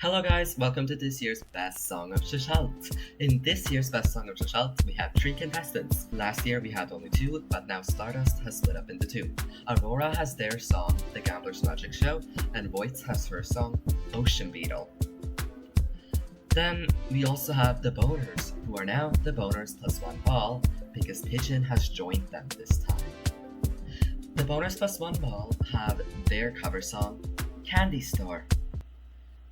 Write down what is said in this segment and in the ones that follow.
Hello guys, welcome to this year's Best Song of Shashalt. In this year's Best Song of Shashalt, we have 3 contestants. Last year we had only 2, but now Stardust has split up into 2. Aurora has their song, The Gambler's Magic Show, and Voight has her song, Ocean Beetle. Then we also have the Boners, who are now the Boners plus 1 ball, because Pigeon has joined them this time. The Boners plus 1 ball have their cover song, Candy Store.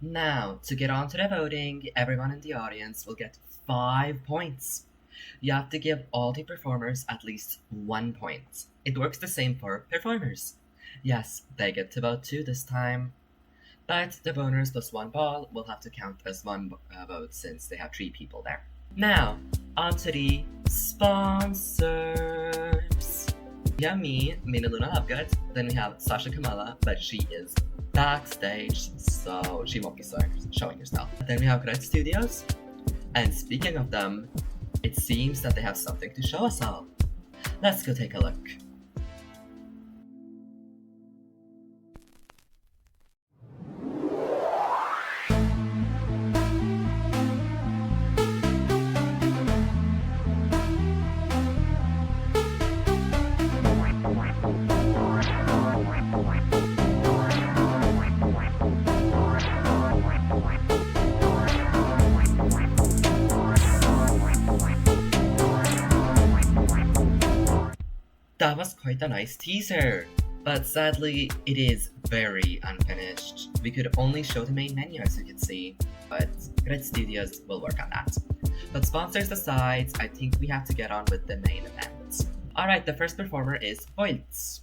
Now, to get on to the voting, everyone in the audience will get 5 points. You have to give all the performers at least 1 point. It works the same for performers. Yes, they get to vote too this time. But the boners plus 1 ball will have to count as 1 vote since they have 3 people there. Now, on to the sponsors. We have me, Mina Luna Lovegood. Then we have Sasha Kamala, but she is backstage, so she won't be showing herself. Then we have Great Studios, and speaking of them, it seems that they have something to show us all. Let's go take a look. That was quite a nice teaser, but sadly it is very unfinished. We could only show the main menu as you can see, but Great Studios will work on that. But sponsors aside, I think we have to get on with the main event. Alright, the first performer is Voight.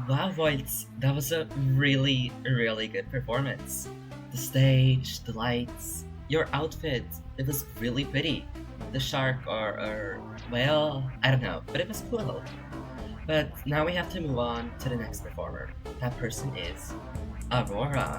Wow, Voight, that was a really good performance. The stage, the lights, your outfit, it was really pretty. The shark well, I don't know, but it was cool. But now we have to move on to the next performer. That person is Aurora.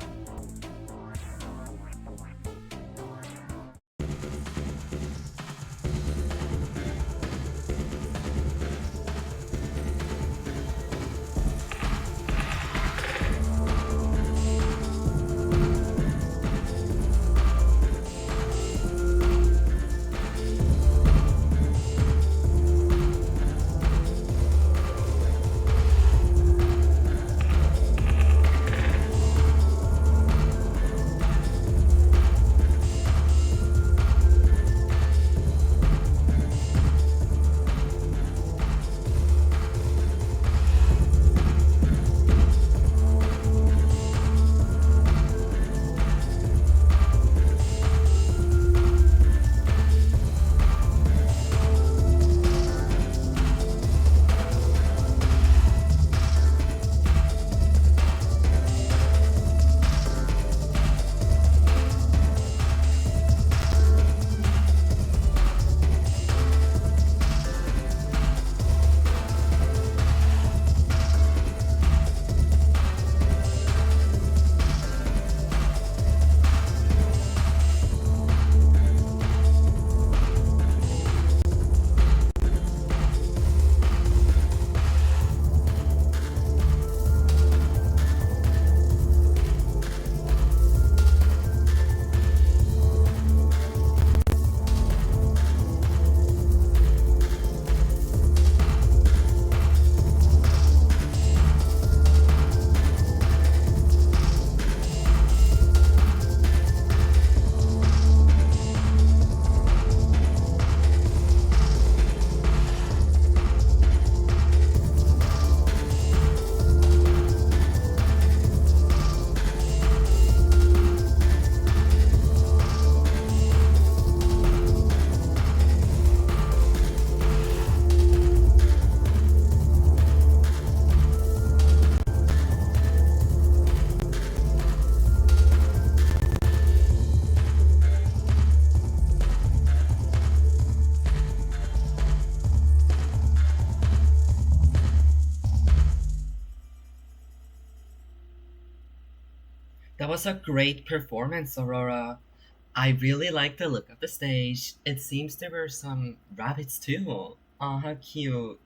That was a great performance, Aurora. I really like the look of the stage. It seems there were some rabbits too. Oh, how cute.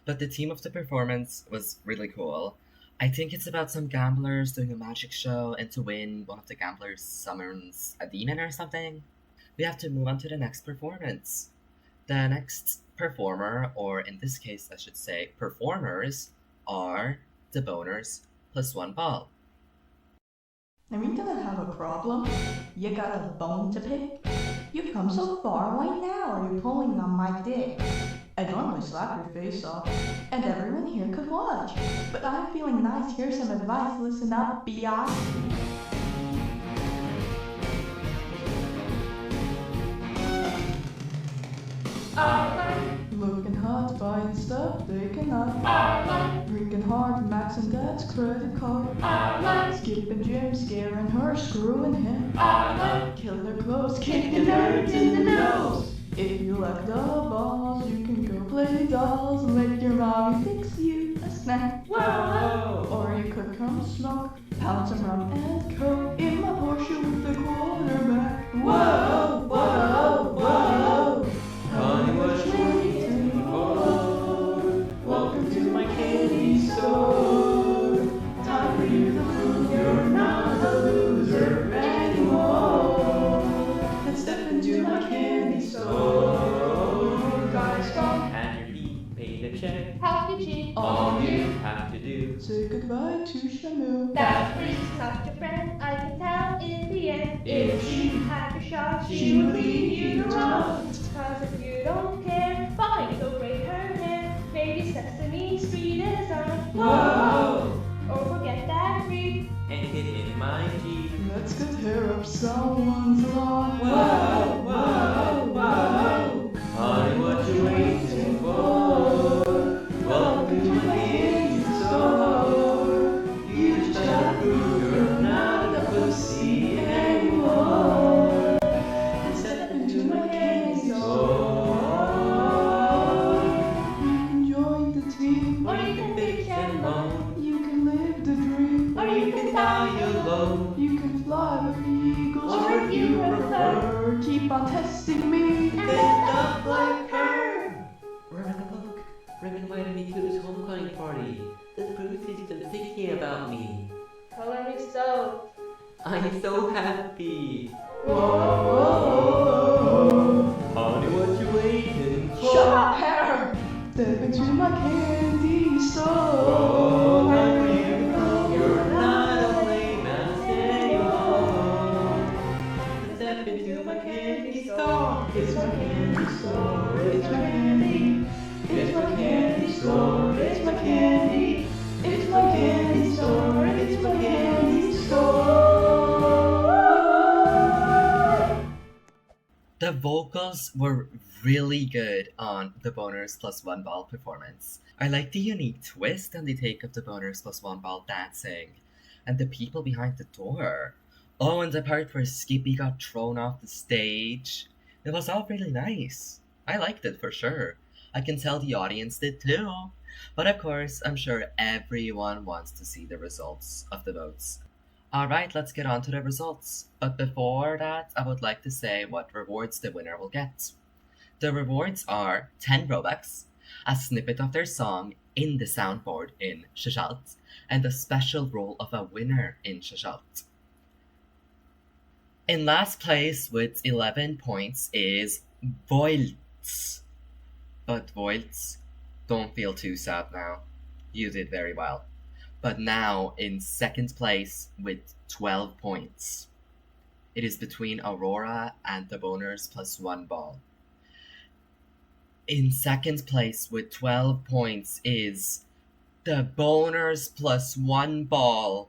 But the theme of the performance was really cool. I think it's about some gamblers doing a magic show, and to win, one of the gamblers summons a demon or something. We have to move on to the next performance. The next performer, or in this case, I should say, performers, are the boners plus one ball. Are we gonna have a problem? You got a bone to pick? You've come so far, why now are you pulling on my dick? I'd normally slap your face off, and everyone here could watch. But I'm feeling nice, here's some advice, listen up, B.I. Looking hot, buying stuff they cannot. Drinking hard, maxing dad's credit card. Skipping gym, scaring her, screwing him. Killing their clothes, kicking nerds in the nose. If you like the balls, you can go play dolls. Let your mommy fix you a snack. Whoa! Or you could come smoke, pound some rum and coke in my Porsche with the quarterback. Whoa! Whoa! Whoa! Honey, what you waiting for? Welcome to my candy store. Time for you to prove you're not a loser anymore. Let's step into my candy store. Guys, stop. And your feet, pay the check. How you cheat? All you have to do. Say goodbye to Shamu. That freak's not your friend, I can tell in the end. If she had your shot, she would leave you to rot. Cause if you don't care, fine, go braid her hair. Maybe Sesame Street is on. Whoa! Or forget that freak. And get in my Jeep. Let's go tear up someone's lawn. Whoa, whoa, whoa. Honey, what you waiting for? Welcome to my candy store. You just gotta prove you're not a pussy anymore. Step into my candy store. You can join the team. Or you can bitch and moan. You can live the dream. Or you can die alone. You can fly with the eagles. Or if you prefer, keep on testing me. and end up like her. Read the book. Rick invited me to his homecoming party. The proof he's been thinking about me. Color me so. I'm so happy. Whoa. Honey, what you waiting for? Shut up, hair. Step into my candy store. Oh, I really know you're not a lame ass anymore. Step into my candy store. It's my candy store. It's my candy. It's my candy store. It's my candy. It's my candy store. It's my candy store. The vocals were really good on the Boners plus one ball performance. I like the unique twist and the take of the Boners plus one ball dancing, and the people behind the door. Oh, and the part where Skippy got thrown off the stage. It was all really nice. I liked it for sure. I can tell the audience did too. But of course, I'm sure everyone wants to see the results of the votes. Alright, let's get on to the results. But before that, I would like to say what rewards the winner will get. The rewards are 10 Robux, a snippet of their song in the soundboard in Shashalt, and a special role of a winner in Shashalt. In last place with 11 points is Voilts. But Voilts, don't feel too sad now. You did very well. But now in second place with 12 points. It is between Aurora and the Boners plus one ball. In second place with 12 points is the Boners plus one ball.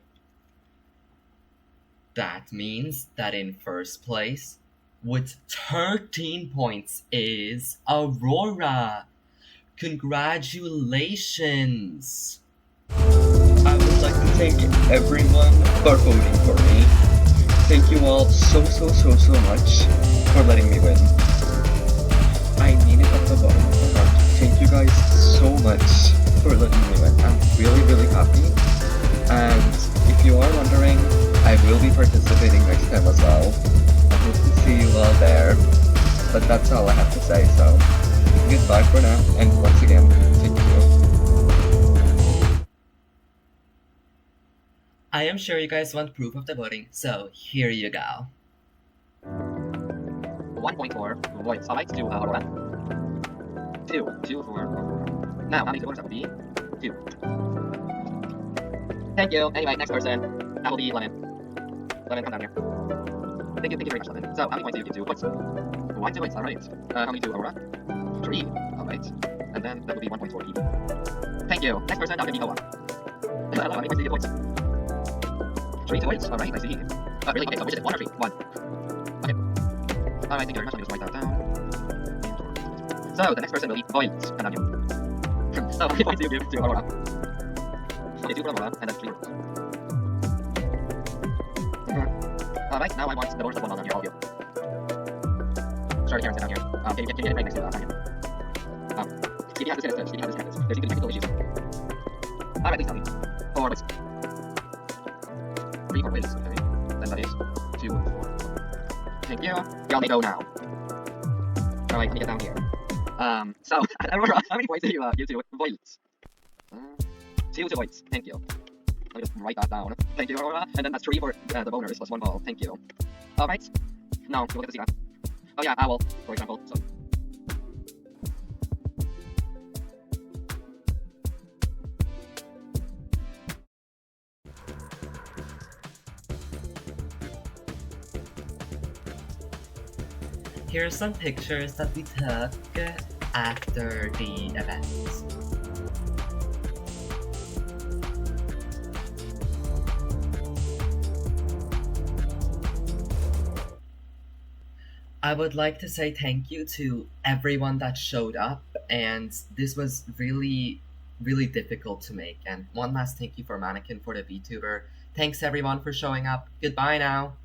That means that in first place with 13 points is Aurora. Congratulations! I would like to thank everyone for voting for me. Thank you all so much for letting me win. I mean it at the bottom of my heart. Thank you guys so much for letting me win. I'm really happy. And if you are wondering, I will I am sure you guys want proof of the voting, so here you go. 1.4 votes. Alright, to Aurora. 2 for Aurora. Now, how many votes that would be? 2. Thank you. Anyway, next person. That will be Lemon. Lemon, come down here. Thank you very much, Lemon. So, how many points do you give to? Points? 1 to points, alright. How many to Aurora? 3. Alright. And then that would be 1 point for Eve. Thank you. Next person, that would be Koa. Hello, how many points do you give points? 3 to points, alright, I see. Really? Okay, so which is it? 1 or 3? 1. Okay. Alright, thank you very much. Let me just write that down. So, the next person will be Void. Come down here. So, how many points do you give to Aurora? Okay, 2 for Aurora, and then 3 votes. Alright, now I want the voters of one down here, all of you. Sorry, Karen, sit down here. Can you get it right next to the down here? Stevie has this headed. Stevie has this headed. There seem to be technical issues. Alright, please tell me. 4 votes. 3 for Wiz, okay. Then that is 2 for 4. Thank you. Y'all may go now. Alright, let me get down here. So, Aurora, how many points do you give to Voids? 2 to Voids. Thank you. Let me just write that down. Thank you, Aurora. And then that's 3 for the boners plus 1 ball. Thank you. Alright. Now, we'll get to see that. Oh yeah, Owl, for example. So. Here are some pictures that we took after the event. I would like to say thank you to everyone that showed up, and this was really difficult to make. And one last thank you for Mannequin for the VTuber. Thanks everyone for showing up. Goodbye now.